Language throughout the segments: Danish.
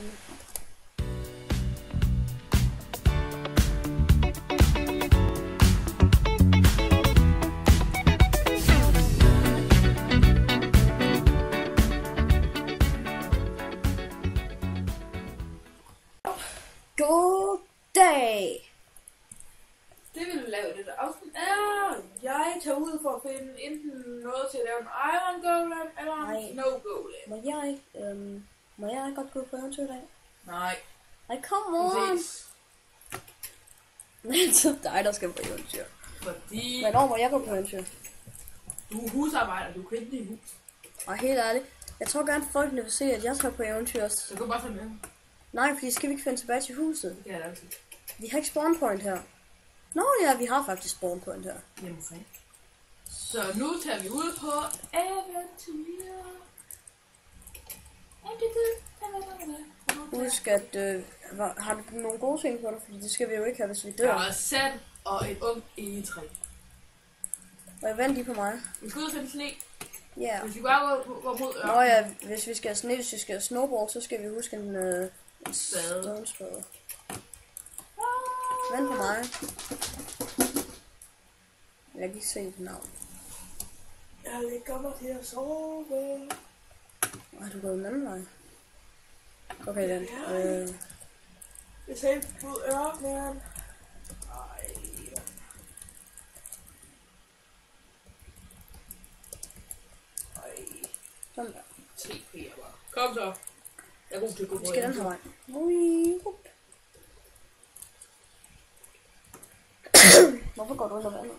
Goddag! Det vil vi lave det der afsnit er, jeg tager ud for at finde enten noget til at lave en iron golem eller en snow golem. Må jeg godt gå på eventyr i dag? Nej. Ej, come on! Det er dig, der skal på eventyr. Fordi Hvornår må jeg gå på eventyr? du er husarbejder, du kan ikke lide hus. Og helt ærligt, jeg tror gerne folkene vil se, at jeg tager på eventyr også. Så kan du bare tage med. Nej, fordi skal vi ikke finde tilbage til huset? Det kan jeg da altid. Vi har ikke spawn point her. Nå ja, vi har faktisk spawn point her. Jamen okay. Så nu tager vi ud på eventyr. Husk, at har du nogle gode ting på dig, fordi det skal vi jo ikke have, hvis vi dør. Jeg har sand og et ungt egetræ. Og jeg venter lige på mig. Vi skal ud og finde sne. Ja. Yeah. Hvis vi bare går mod ørken. Nå ja, hvis vi skal have sne, hvis vi skal have snowball, så skal vi huske en stone-spade. Vent på mig. Jeg kan ikke se dit navn. Jeg ligger mig til at sove. Ej, du går den anden vej. Okay, den. Jeg sagde ud ørkenen. Sådan der. TP bare. Kom så. Jeg er god til at gå på. Vi skal den her vej. Ui, hvorfor går du under vandet?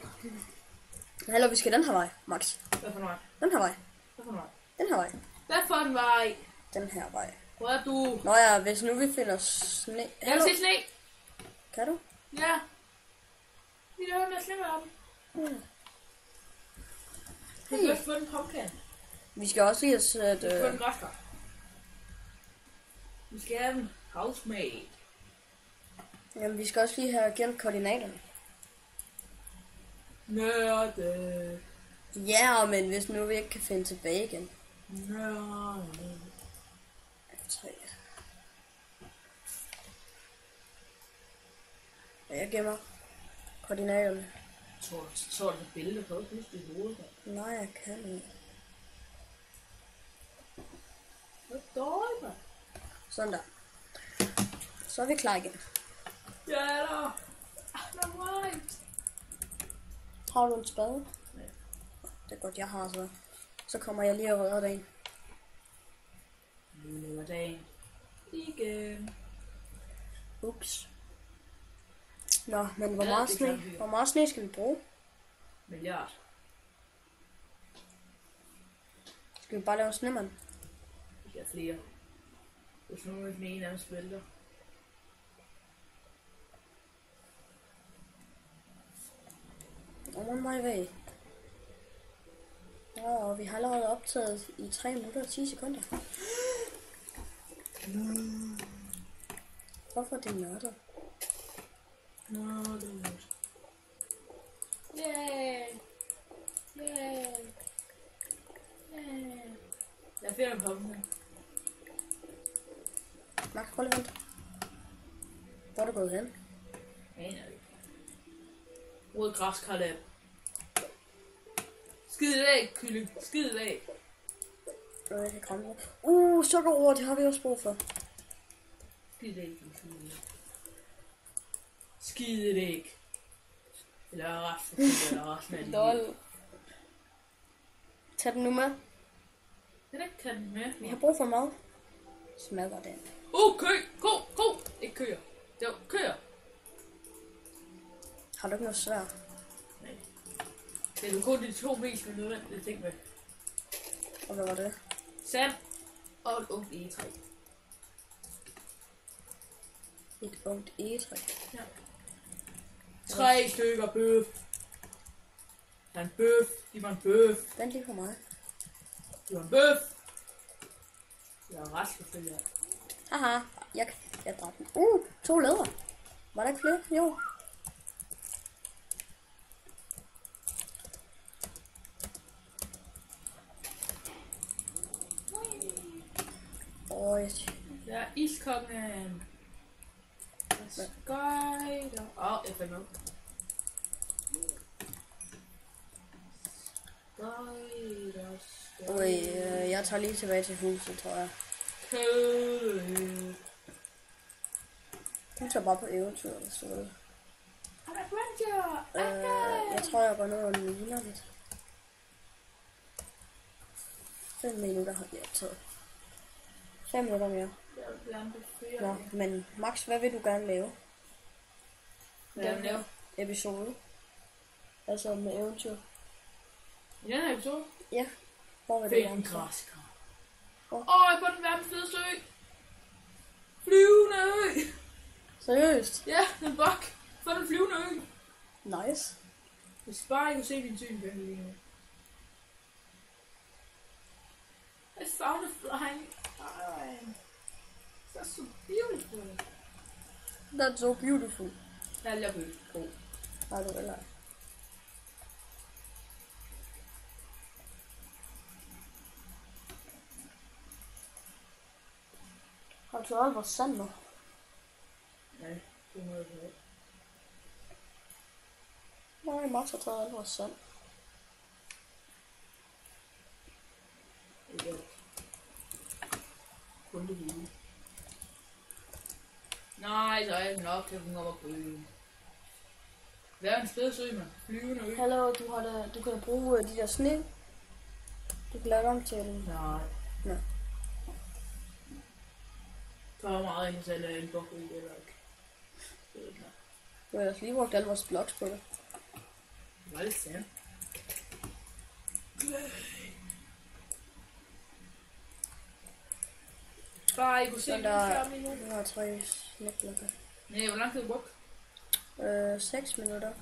Hallo, vi skal den her vej, Max. Hvad for en vej? Den her vej. Hvad for en vej? Den her vej. Hvad for en vej? Den her vej. Hvor er du? Nå ja, hvis nu vi finder sne... Jeg Hallo? vil se sne. Kan du? Ja. Vi laver med sneverden. Vi skal også få en pumpkin. Vi skal også lige have sat... Vi skal få en græskar. Vi skal have en housemate. Jamen, vi skal også lige have gemt koordinaterne. Nørde. Ja, men hvis nu vi ikke kan finde tilbage igen. Nørde. 3. Ja, jeg gemmer koordinaterne. Tror du, det billede på pludselig i hovedet? Nej, jeg kan ikke. Hvad dårligt, man? Sådan der. Så er vi klar igen. Ja, der. No right. Har du en spade? Ja. Det er godt, jeg har så. Så kommer jeg lige og redder dig. Nu er dagen igen. Ups. Nå, men hvor Ja, meget det sne? kan vi. Hvor meget sne skal vi bruge? Milliard. Skal vi bare lave en snemand? Vi har flere. Hvis nu den ene af dem spilter. On my way. Og vi har allerede optaget i 3 minutter og 10 sekunder. Hvorfor er det nørdet? Nørdet. Yeah. Yeah. Yeah. Jeg finder en pumpkin. Max, prøv lige vent. Hvor er du gået hen? Aner ikke. Rød græskarlab. Skid væk, kylling. Skid væk. Jeg kan kramme det. Sukkerroer, det har vi også brug for. Skid væk, kylling. Skid væk. Eller resten af Lol. Tag den nu med. Det kan den med. Vi har brug for mad. Smadrer den. Kø! Ko! Ikke køer. Det var køer. Har du ikke noget svær? Nej. Det er jo kun de 2 mest nødvendige ting med. Og hvad var det? Sand og et ungt egetræ. Et ungt egetræ. Ja. 3 stykker bøf. Der er en bøf. Giv mig en bøf. Vent lige på mig. Giv mig en bøf. Jeg er rask og fri. Haha, jeg dræbte den. 2 læder. Var der ikke flere? Jo. Ja, iskongen. Skøjter. Jeg fandt op. Skøjter. Jeg tager lige tilbage til huset, tror jeg. Kød. Du tager bare på eventyr, hvis du vil. Adventure. Jeg tror, jeg går ned og ligner lidt. 5 minutter har vi optaget. 5 minutter mere. Nå, men Max, hvad vil du gerne lave? Gerne lave? Episode. Altså med eventyr. I den her episode? Ja. Hvor vil du Find gerne en så? græskar. Hvor? Jeg er på den verdens fede sø. Flyvende ø. Seriøst? Ja, en bok. Få den flyvende ø. Nice. Hvis bare I kunne se min syn, hvad lige nu. I found a flying island. That's so beautiful. That's so beautiful. Jeg laver det. Oh. Har du eller? Har du taget vores sand nu? Nej, det må jeg ikke. Nej, Max har taget alt vores sand. Ikke alt. Kun det hele. Nej, så er jeg nok til at komme op på øen. Verdens fede sø, man. Flyvende ø. Hallo, du kan bruge de der sne. Du kan lave dem til. Nej. Nå. Der er meget ind til at lave en bok ø, eller ikke. Du har ellers lige brugt alle vores blogs på det. Det var lidt sandt. Bare I kunne se Så min der 40 minutter. jeg har 3 snækblokke. Nej, hvor lang tid brugt? 6 minutter.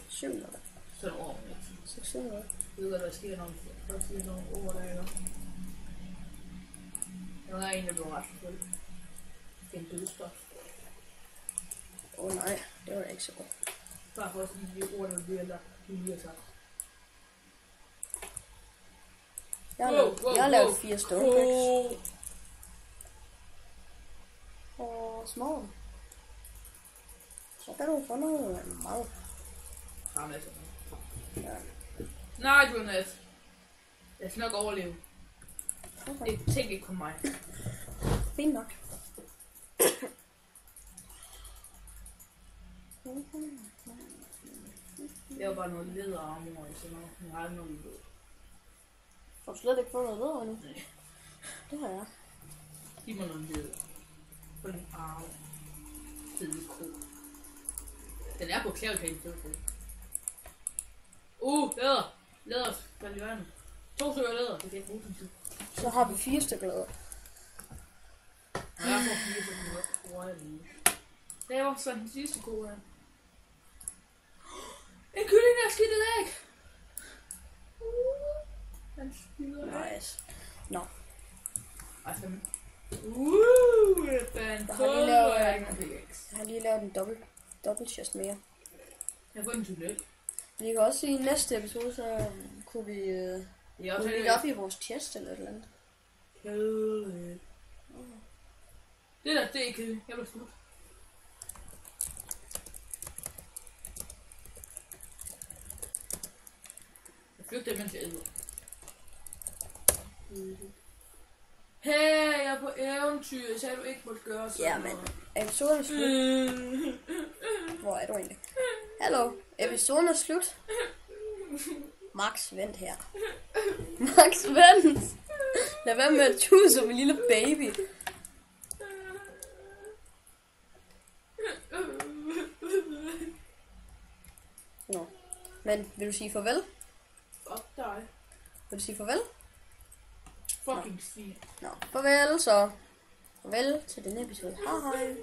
7 minutter. Så er det over med. 6 minutter. Jeg ved godt, der sker nogle ord, der er. Der er en, der blev ret selvfølgelig. Det er en dødsstof. Nej, det var ikke så godt. Bare for at sige de ord, der bliver lagt lige sagt. Jeg har lavet 4 stonebacks. Og små. Så kan du få noget mad. Ja, masser. Ja. Nej, du er net. Jeg skal nok overleve. Okay. Tænk ikke på mig. Fint nok. Det var bare noget lederarmor i sådan noget. Jeg har aldrig noget led. Har du slet ikke fået noget bedre nu? Nej. Det har jeg. Giv mig noget leder. På den arme. Fede ko. Den er på klævepælen fed ko. Læder! Læder, hvad gør den? 2 stykker læder, det kan jeg bruge den til. Så har vi 4 stykker lavet. Jeg får 4 stykker, bruger jeg lige. Det var sådan den sidste ko her. En kylling, der har skidt et æg! Han skider æg. Nice. Nå. Altså, den Jeg har lige lavet en dobbelt chest mere. jeg får en toilet. Vi kan også i næste episode, så kunne vi lægge op i vores chest eller et eller andet. Kæde. Det der, det er ikke kæde. Jeg bliver slut. Jeg flygter, mens jeg æder. Hey, jeg er på eventyr. Jeg sagde, du ikke måtte gøre sådan. Ja, men episoden er slut. Hvor er du egentlig? Hallo, episoden er slut. Max, vent her. Max, vent. Lad være med at tue som en lille baby. Nå. Men vil du sige farvel? Fuck dig. Vil du sige farvel? Fucking svin. Nå, farvel så. Farvel til denne episode. Hej hej.